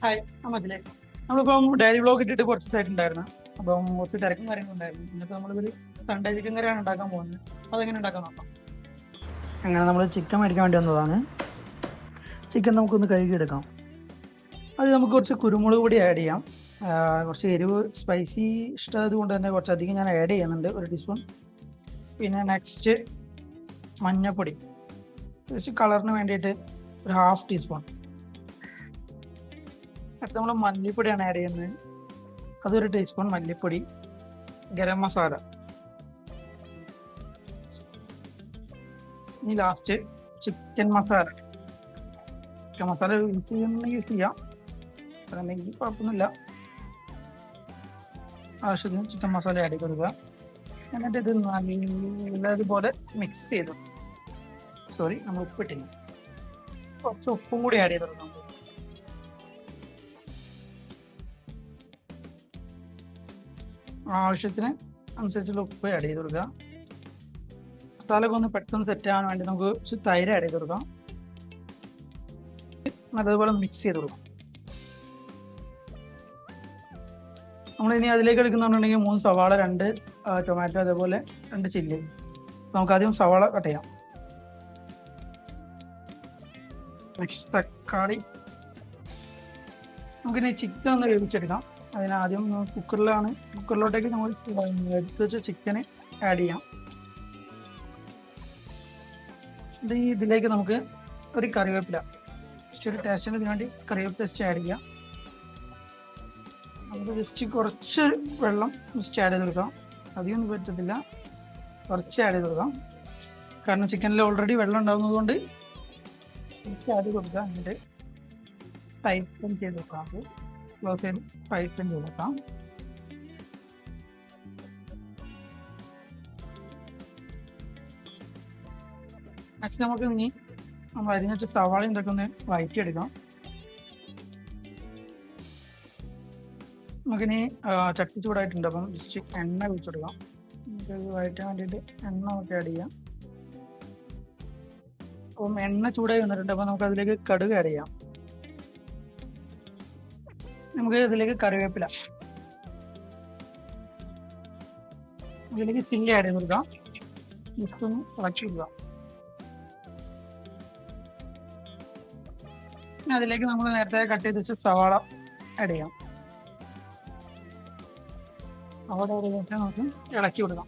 Hi, നമ്മതിലെ നമ്മളിപ്പം daily vlog ഇട്ടിട്ട് കുറച്ച് ദിവസമായിട്ടുണ്ടായിരുന്നു. അപ്പം കുറച്ച് തിരക്കും കാര്യങ്ങളുണ്ടായിരുന്നു. ഇന്നിപ്പോൾ നമ്മളിതൊരു സൺഡേ ചിക്കൻ കറിയാണ് ഉണ്ടാക്കാൻ പോകുന്നത്. അതെങ്ങനെ ഉണ്ടാക്കാൻ നോക്കാം. അങ്ങനെ നമ്മൾ ചിക്കൻ മേടിക്കാൻ വേണ്ടി വന്നതാണ്. ചിക്കൻ നമുക്കൊന്ന് കഴുകിയെടുക്കാം. അത് നമുക്ക് കുറച്ച് കുരുമുളക് പൊടി ആഡ് ചെയ്യാം. കുറച്ച് എരിവ് സ്പൈസി ഇഷ്ടമായത് കൊണ്ട് തന്നെ കുറച്ചധികം ഞാൻ ആഡ് ചെയ്യുന്നുണ്ട്, 1 ടീസ്പൂൺ. പിന്നെ നെക്സ്റ്റ് മഞ്ഞൾപ്പൊടി കുറച്ച് കളറിന് വേണ്ടിയിട്ട് ഒരു 1/2 ടീസ്പൂൺ. അടുത്ത് നമ്മൾ മല്ലിപ്പൊടിയാണ് ആഡ് ചെയ്യുന്നത്, അതൊരു ടീസ്പൂൺ മല്ലിപ്പൊടി. ഗരം മസാല. ഇനി last chicken masala. Chicken masala use ചെയ്യാം, അതല്ലെങ്കിൽ കുഴപ്പമൊന്നുമില്ല. ആവശ്യത്തിന് ചിക്കൻ മസാല ആഡ് ചെയ്ത് കൊടുക്കുക. എന്നിട്ട് ഇത് നല്ലതുപോലെ മിക്സ് ചെയ്തു. നമ്മൾ ഉപ്പിട്ടില്ല, കുറച്ച് ഉപ്പും കൂടി ആഡ് ചെയ്ത് കൊടുക്കാം. ആവശ്യത്തിന് അനുസരിച്ചുള്ള ഉപ്പ് ആഡ് ചെയ്ത് കൊടുക്കുക. മസാലയൊക്കെ ഒന്ന് പെട്ടെന്ന് സെറ്റ് ആവാൻ വേണ്ടി നമുക്ക് കുറച്ച് തൈര് ആഡ് ചെയ്ത് കൊടുക്കാം. നല്ലതുപോലെ മിക്സ് ചെയ്ത് കൊടുക്കാം. നമ്മളിനി അതിലേക്ക് എടുക്കുന്നുണ്ടെങ്കിൽ 3 സവാള, 2 ടൊമാറ്റോ, അതേപോലെ 2 ചില്ലി. നമുക്ക് ആദ്യം സവാള കട്ട് ചെയ്യാം. നെക്സ്റ്റ് തക്കാളി. നമുക്കിനി ചിക്കൻ ഒന്ന് വേവിച്ചെടുക്കാം. അതിനാദ്യം കുക്കറിലോട്ടേക്ക് നമ്മൾ എടുത്ത് വെച്ച ചിക്കന് ആഡ് ചെയ്യാം. ഇതിലേക്ക് നമുക്ക് ഒരു കറിവേപ്പില, ജസ്റ്റ് ഒരു ടേസ്റ്റിന് വേണ്ടി കറിവേപ്പില ജസ്റ്റ് ആഡ് ചെയ്യാം. നമുക്ക് ജസ്റ്റ് കുറച്ച് വെള്ളം ജസ്റ്റ് ആഡ് ചെയ്ത് കൊടുക്കാം. അധികമൊന്നും പറ്റത്തില്ല, കുറച്ച് ആഡ് ചെയ്ത് കൊടുക്കാം. കാരണം ചിക്കനിൽ ഓൾറെഡി വെള്ളം ഉണ്ടാകുന്നത് കൊണ്ട് കുറച്ച് ആഡ് ചെയ്ത് കൊടുക്കാം. എന്നിട്ട് ടൈപ്പൻ ചെയ്ത് കൊടുക്കാം. ക്ലോസ് ചെയ്ത് ടൈപ്പൻ ചെയ്ത് കൊടുക്കാം. നെക്സ്റ്റ് നമുക്ക് ഇനി നമ്മൾ അരിഞ്ഞ വെച്ച സവാള ഇതൊക്കെ ഒന്ന് വഴറ്റിയെടുക്കാം. നമുക്കിനി ചട്ടി ചൂടായിട്ടുണ്ട്, അപ്പം ജസ്റ്റ് എണ്ണ ഒഴിച്ചെടുക്കാം. നമുക്കത് വഴറ്റാൻ വേണ്ടിയിട്ട് എണ്ണ നമുക്ക് ആഡ് ചെയ്യാം. അപ്പം എണ്ണ ചൂടായി വന്നിട്ടുണ്ട്, അപ്പം നമുക്ക് അതിലേക്ക് കടുക് ആഡ് ചെയ്യാം. നമുക്ക് ഇതിലേക്ക് കറിവേപ്പില, ഇതിലേക്ക് ചില്ലി ആഡ് ചെയ്ത് കൊടുക്കാം. ജസ്റ്റ് ഒന്ന് ഇളക്കി കൊടുക്കാം. അതിലേക്ക് നമ്മൾ നേരത്തെ കട്ട് ചെയ്ത് വെച്ച സവാള ആഡ് ചെയ്യാം. അവിടെ നമുക്ക് ഇളക്കി കൊടുക്കാം.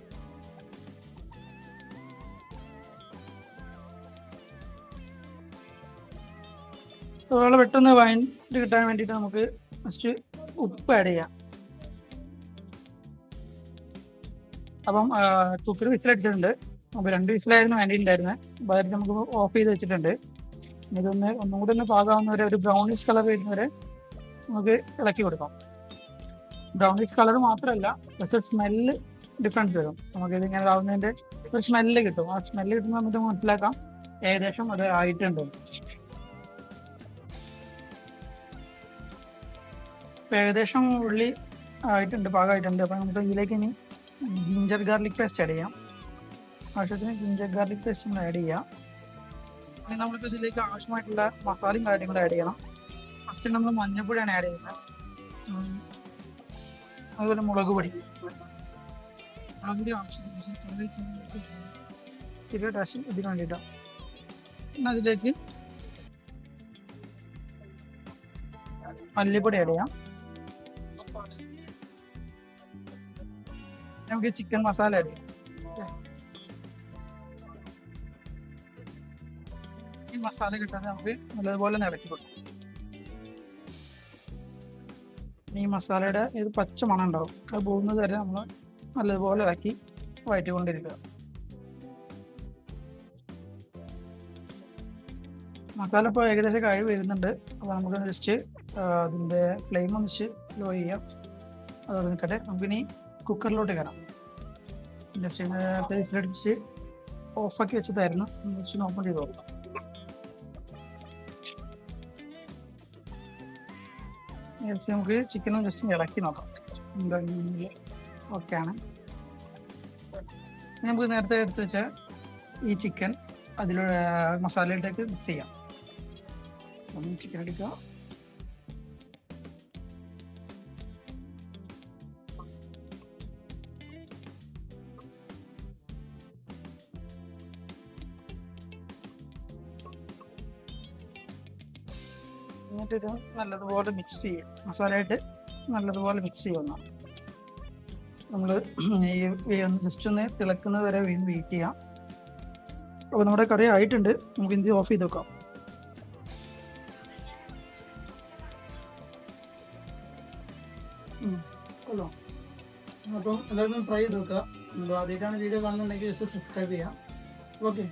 സവാള പെട്ടെന്ന് വഴറ്റി കിട്ടാൻ വേണ്ടിയിട്ട് നമുക്ക് ഫസ്റ്റ് ഉപ്പ് ആഡ് ചെയ്യാം. അപ്പം കുക്കർ വിസിലടിച്ചിട്ടുണ്ട്. നമുക്ക് 2 വിസിലായിരുന്നു വേണ്ടിയിട്ടുണ്ടായിരുന്നത്. അപ്പോൾ അതായത് നമുക്ക് ഓഫ് ചെയ്ത് വെച്ചിട്ടുണ്ട്. ഒന്നും കൂടി ഒന്ന് പാകാവുന്നവരെ, ഒരു ബ്രൗണിഷ് കളർ വരുന്നവരെ നമുക്ക് ഇളക്കി കൊടുക്കാം. ബ്രൗണിഷ് കളർ മാത്രമല്ല, പക്ഷെ സ്മെല്ല് ഡിഫറൻസ് വരും. നമുക്കിത് ഇങ്ങനെ ആവുന്നതിൻ്റെ ഒരു സ്മെല്ല് കിട്ടും. ആ സ്മെല്ല് കിട്ടുമ്പോൾ നമുക്ക് മനസ്സിലാക്കാം ഏകദേശം അത് ആയിട്ടുണ്ട്. ഏകദേശം ഉള്ളി ആയിട്ടുണ്ട്, പാകമായിട്ടുണ്ട്. അപ്പം നമുക്ക് ഇതിലേക്ക് ഇനി ജിഞ്ചർ ഗാർലിക് പേസ്റ്റ് ആഡ് ചെയ്യാം. ആവശ്യത്തിന് ജിഞ്ചർ ഗാർലിക് പേസ്റ്റ് നമ്മൾ ആഡ് ചെയ്യാം. ഇനി നമ്മളിപ്പോൾ ഇതിലേക്ക് ആവശ്യമായിട്ടുള്ള മസാലയും കാര്യങ്ങളും ആഡ് ചെയ്യണം. ഫസ്റ്റ് നമ്മൾ മഞ്ഞൾപ്പൊടിയാണ് ആഡ് ചെയ്യുന്നത്. അതുപോലെ മുളക് പൊടി ആവശ്യത്തിന് ചെറിയ ടേസ്റ്റ് ഇതിന് വേണ്ടിയിട്ടാണ്. പിന്നെ അതിലേക്ക് മല്ലിപ്പൊടി ആഡ് ചെയ്യാം. നമുക്ക് ചിക്കൻ മസാല ആഡ് ചെയ്യാം. ഈ മസാല കിട്ടാതെ നമുക്ക് നല്ലതുപോലെ ഇളക്കി കൊടുക്കാം. ഈ മസാലയുടെ ഒരു പച്ച മണം ഉണ്ടാവും, അത് പോകുന്നത് വരെ നമ്മൾ നല്ലതുപോലെ ഇളക്കി വഴറ്റിക്കൊണ്ടിരിക്കുക. മസാല ഇപ്പോൾ ഏകദേശം കഴിവ് വരുന്നുണ്ട്. അപ്പോൾ നമുക്ക് ജസ്റ്റ് അതിൻ്റെ ഫ്ലെയിം ഒന്ന് ലോ ചെയ്യാം. അത് നിൽക്കട്ടെ. നമുക്കിനി കുക്കറിലോട്ട് കയറാം. ജസ്റ്റ് വിസിലടിച്ച് ഓഫാക്കി വെച്ചതായിരുന്നു, ജസ്റ്റ് ഓപ്പൺ ചെയ്ത് നോക്കാം. ജസ്റ്റ് നമുക്ക് ചിക്കനും ജസ്റ്റ് ഇളക്കി നോക്കാം. ഓക്കെയാണ്. നമുക്ക് നേരത്തെ എടുത്ത് വെച്ച ഈ ചിക്കൻ അതിലൂടെ മസാലയിലേക്ക് മിക്സ് ചെയ്യാം. ചിക്കൻ എടുക്കുക, എന്നിട്ട് ഇത് നല്ലതുപോലെ മിക്സ് ചെയ്യും. മസാലയായിട്ട് നല്ലതുപോലെ മിക്സ് ചെയ്യുന്ന നമ്മൾ ഈ ജസ്റ്റ് ഒന്ന് തിളക്കുന്നത് വരെ വീണ്ടും വെയിറ്റ് ചെയ്യാം. അപ്പോൾ നമ്മുടെ കറി ആയിട്ടുണ്ട്. നമുക്ക് ഇത് ഓഫ് ചെയ്ത് വെക്കാം. കൊള്ളാം. അപ്പം എല്ലാവരും ട്രൈ ചെയ്ത് നോക്കുക. നമ്മൾ ആദ്യമായിട്ടാണ് വീഡിയോ കാണുന്നുണ്ടെങ്കിൽ ജസ്റ്റ് സബ്സ്ക്രൈബ് ചെയ്യാം. ഓക്കെ.